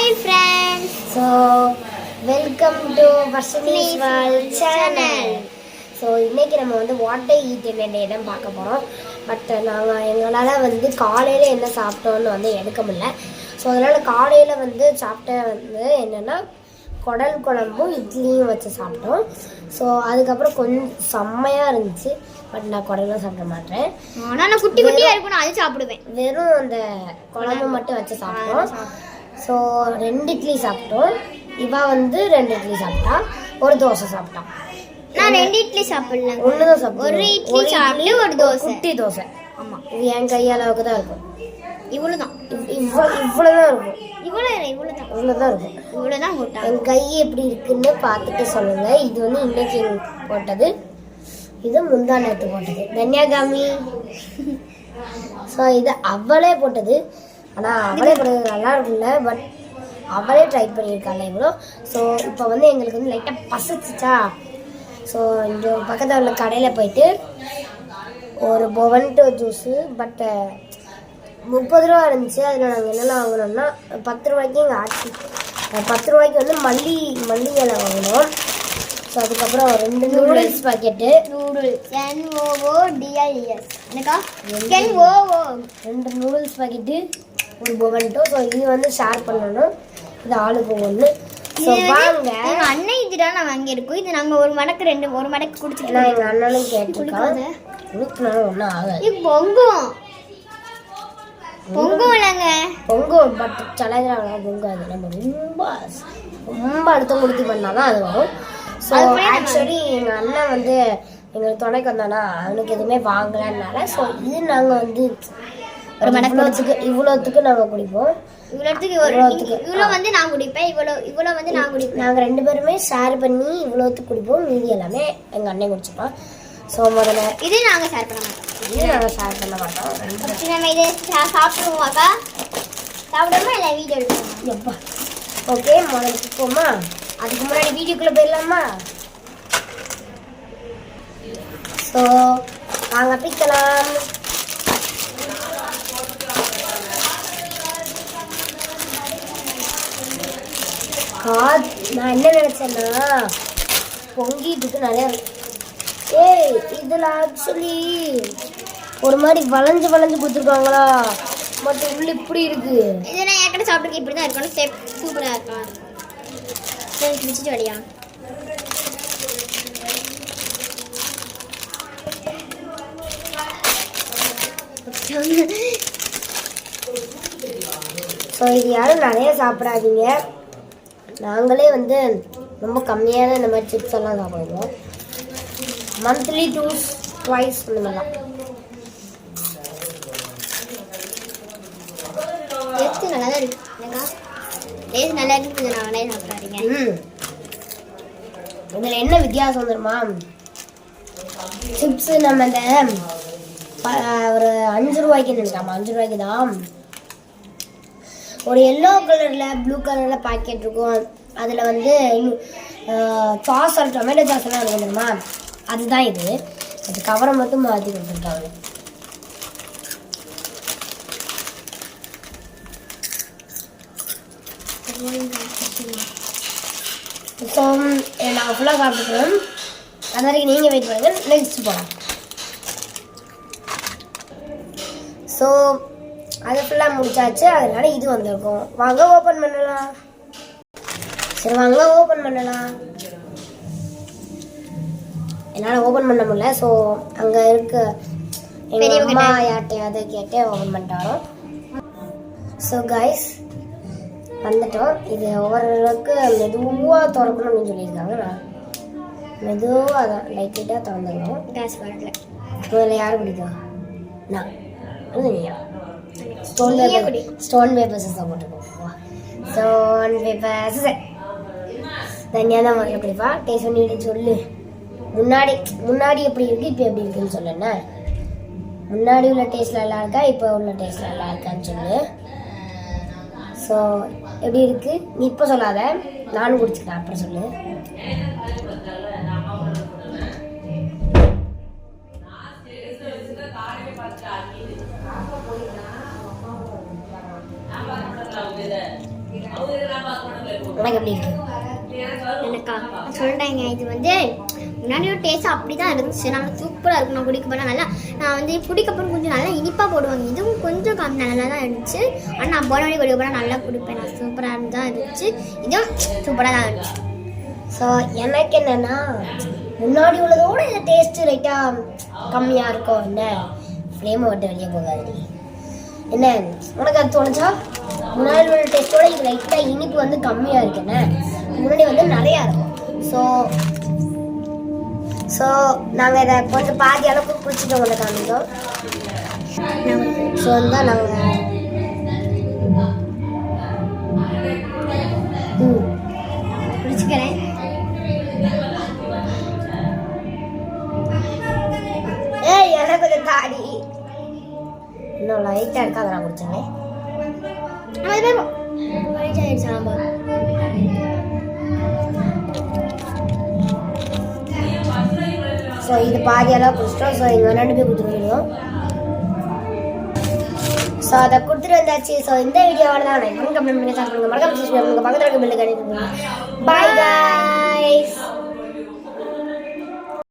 Hi friends. So welcome to Varshini's World channel. So இன்னைக்கு நம்ம வந்து வாட் ஐ ஈட் என்ன இடம் பார்க்க போகிறோம். பட் நாங்கள் எங்களால் வந்து காலையில் என்ன சாப்பிட்டோன்னு வந்து எடுக்க முடியல. ஸோ அதனால் காலையில் வந்து சாப்பிட்ட வந்து என்னென்னா குடல் குழம்பும் இட்லியும் வச்சு சாப்பிட்டோம். ஸோ அதுக்கப்புறம் கொஞ்சம் செம்மையாக இருந்துச்சு. பட் நான் குடலாம் சாப்பிட மாட்டேன். ஆனால் நான் குட்டி குட்டியாக இருக்கும் அது சாப்பிடுவேன். வெறும் அந்த குழம்பு மட்டும் வச்சு சாப்பிட்டோம். ஸோ 2 இட்லி சாப்பிட்டோம். இவா வந்து 2 இட்லி சாப்பிட்டா, ஒரு தோசை சாப்பிட்டா. நான் 2 இட்லி சாப்பிடல, ஒன்று தான் சாப்பிட்டேன். ஒரு இட்லி சாப்பிட்டு ஒரு தோசை, குட்டி தோசை. ஆமாம், இது என் கையளவுக்கு தான் இருக்கும். இவ்வளோதான், இவ்வளோதான் இருக்கும். இவ்வளோதான் இருக்கும். இவ்வளோதான் போட்டா. என் கை எப்படி இருக்குன்னு பார்த்துட்டு சொல்லுங்க. இது வந்து இன்னைக்கு போட்டது, இது முந்தா நேரத்து போட்டது. தன்யாகாமி. ஸோ இது அவளே போட்டது. ஆனால் அவளே போட்டது நல்லா இருக்குல்ல, பட் அவளே ட்ரை பண்ணியிருக்காள் இவ்வளோ. ஸோ இப்போ வந்து எங்களுக்கு வந்து லைட்டாக பசிச்சிச்சா, ஸோ இங்கே பக்கத்தில் உள்ள கடையில் போயிட்டு ஒரு பொவன்டோ ஜூஸு, பட் 30 ரூபா இருந்துச்சு. அதில் நாங்கள் என்னெல்லாம் வாங்கினோம்னா 10 ரூபாய்க்கு எங்கள் ஆட்சி 10 ரூபாய்க்கு வந்து மல்லி இலை வாங்கினோம். ஸோ அதுக்கப்புறம் 2 நூடுல்ஸ் பாக்கெட்டு, நூடுல்ஸ் NOODLS எனக்கா NOO 2 நூடுல்ஸ் பாக்கெட்டு, ஒரு பொவன்டோ. ஸோ இது வந்து ஷேர் பண்ணணும், இது ஆளுக்கு 1. ஸோ வாங்க. எங்கள் அண்ணன் இதுதான் நான் வாங்கியிருக்கோம். இது நாங்கள் ஒரு மடக்கு குடிச்சிட்டு நான் எங்கள் அண்ணனும் கேட்டுருக்கோம். கொடுக்கணும் ஒன்றும் ஆகாது. இது பொங்கும் இல்லைங்க, பொங்கும். பட் சிலதுனால பொங்காது. நம்ம ரொம்ப அடுத்த கொடுத்து பண்ணாதான் அது வரும். ஸோ ஆக்சுவலி எங்கள் அண்ணன் வந்து எங்களுக்கு துணைக்கு வந்தானா, அவனுக்கு எதுவுமே வாங்கலன்னால, ஸோ இது நாங்கள் வந்து ஒரு இவ்வளோத்துக்கு நாங்கள் குடிப்போம். இவ்வளோ வந்து நான் குடிப்பேன், இவ்வளோ வந்து நான் குடிப்பேன். நாங்கள் 2 பேருமே ஷேர் பண்ணி இவ்வளோத்துக்கு குடிப்போம். மீதி எல்லாமே எங்கள் அண்ணன் குடிச்சுப்பான். ஸோ முதல்ல இது நாங்கள் ஷேர் பண்ண மாட்டோம். நம்ம இதை சாப்பிடுவோமாக்கா? சாப்பிடுவோமா இல்லை வீடியோ எடுப்போமா? எப்பா ஓகே, முதல்ல குடிப்போமா? அதுக்கு முன்னாடி வீடியோக்குள்ளே போயிடலாமா? ஸோ நாங்கள் பிக்கலாம். நான் என்ன நினைச்சேன்னா பொங்கிட்டு நிறைய. ஏய், இதில் ஆக்சுவலி ஒரு மாதிரி வளைஞ்சு கொடுத்துருக்காங்களா, பட் உள்ள இப்படி இருக்கு. இதை நான் ஏற்கனவே சாப்பிட்டு இப்படி தான் இருக்கணும். ஸ்டெப் சூப்பராக இருக்கலாம். சரி, பிடிச்சிட்டு வழியா. ஸோ இது யாரும் நிறைய சாப்பிடாதீங்க. நாங்களே வந்து ரொம்ப கம்மியான இந்த மாதிரி சிப்ஸ் எல்லாம் சாப்பிடுவோம். மந்த்லி 2-twice இந்த மாதிரிலாம். டேஸ்ட்டு நல்லா தான் இருக்கு. எனக்கா டேஸ்ட் நல்லா இருக்கு. கொஞ்சம் நாங்களே சாப்பிட்றாதீங்க. இதில் என்ன வித்தியாசம் தெரியுமா? சிப்ஸு நம்ம இந்த ஒரு 5 ரூபாய்க்கு நினைக்காம 5 ரூபாய்க்கு தான் ஒரு எல்லோ கலரில் ப்ளூ கலரில் பாக்கெட் இருக்கும். அதில் வந்து சாஸ் டொமேட்டோ சாஸ் எல்லாம் இருக்கும் தெரியுமா, அதுதான் இது. அது கவரை மட்டும் மாற்றி கொடுத்துருக்காங்க. ஸோ நாங்கள் ஃபுல்லாக சாப்பிட்டுக்கிறோம். அது வரைக்கும் நீங்கள் வெயிட் பண்ணுங்கள், நெக்ஸ்ட் போகலாம். ஸோ அது ஃபுல்லாக முடிச்சாச்சு. அதனால இது வந்திருக்கும். வாங்க ஓப்பன் பண்ணலாம். சரி வாங்க ஓப்பன் பண்ணலாம். என்னால் ஓப்பன் பண்ண முடியல. ஸோ அங்கே இருக்க எங்கள் அம்மா யார்ட்டையாவது கேட்டு ஓப்பன் பண்ணிட்டு வரோம். ஸோ கைஸ் வந்துட்டோம். இது ஓரளவுக்கு மெதுவாக திறக்கணும் அப்படின்னு சொல்லியிருக்காங்க. நான் மெதுவாக தான் லைட்டாக திறந்துருக்கோம். கேஸ் வரல. முதல்ல யார் பிடிக்கும்? நான் ஸ்டோன் பேப்பர்ஸ் போட்டுருக்கோம். ஸ்டோன் பேப்பர்ஸ் தனியாக தான் முதல்ல குடிப்பா. டேஸ்ட் பண்ணிட்டு சொல்லு. முன்னாடி எப்படி இருக்குது, இப்போ எப்படி இருக்குன்னு சொல்லுண்ணா. முன்னாடி உள்ள டேஸ்ட்டில் நல்லா இருக்கா, இப்போ உள்ள டேஸ்ட்டில் நல்லா இருக்கான்னு சொல்லு. ஸோ எப்படி இருக்கு நீ இப்போ சொல்லாத, நானும் குடிச்சுக்கிறேன் அப்புறம் சொல்லு. உனக்கு எப்படி இருக்கு? எனக்கா நான் சொல்கிறேங்க, இது வந்து முன்னாடி ஒரு டேஸ்ட் அப்படி தான் இருந்துச்சு. நல்லா சூப்பராக இருக்கும். நான் குடிக்க போனால் நல்லா நான் வந்து குடிக்கப்புறம் கொஞ்சம் நல்லா இனிப்பாக போடுவாங்க. இதுவும் கொஞ்சம் கம்மி நல்லா தான் இருந்துச்சு. ஆனால் நான் போன குடிக்க போனால் நல்லா குடிப்பேன். நான் சூப்பராக தான் இருந்துச்சு. இதுவும் சூப்பராக தான் இருந்துச்சு. ஸோ எனக்கு என்னென்னா முன்னாடி உள்ளதோட இந்த டேஸ்ட்டு லைட்டாக கம்மியாக இருக்கும். என்ன ஃப்ளேமை விட்டு வெளியே போகாது. என்ன உனக்கு அது தோணுச்சா? முன்னாடி உள்ள டேஸ்ட்டோட இது லைட்டாக இனிப்பு வந்து கம்மியாக இருக்கு. என்ன முன்னாடி வந்து நிறையா இருக்கும். ஸோ நாங்கள் இதை கொஞ்சம் பாதி அளவுக்கு குடிச்சிட்டு உங்களை காமிக்கிறோம். ஸோ வந்து நாங்கள் குடிச்சுக்கிறேன். எனக்கு கொஞ்சம் தாடி இன்னும் லைட்டாக இருக்காது. நான் குடிச்சேன். ஸோ இது பாதி அளவு குடிச்சிட்டோம். ஸோ இங்கே 2 பேர் கொடுத்துருவோம். ஸோ அதை கொடுத்துட்டு வந்தாச்சு. ஸோ இந்த வீடியோவோட தான் லைக் பண்ணுங்க, கமெண்ட் பண்ணுங்க, ஷேர் பண்ணுங்க, மறக்காம சப்ஸ்கிரைப் பண்ணுங்க, பக்கத்தில் இருக்க பெல் ஐகானை கிளிக் பண்ணுங்க. By guys.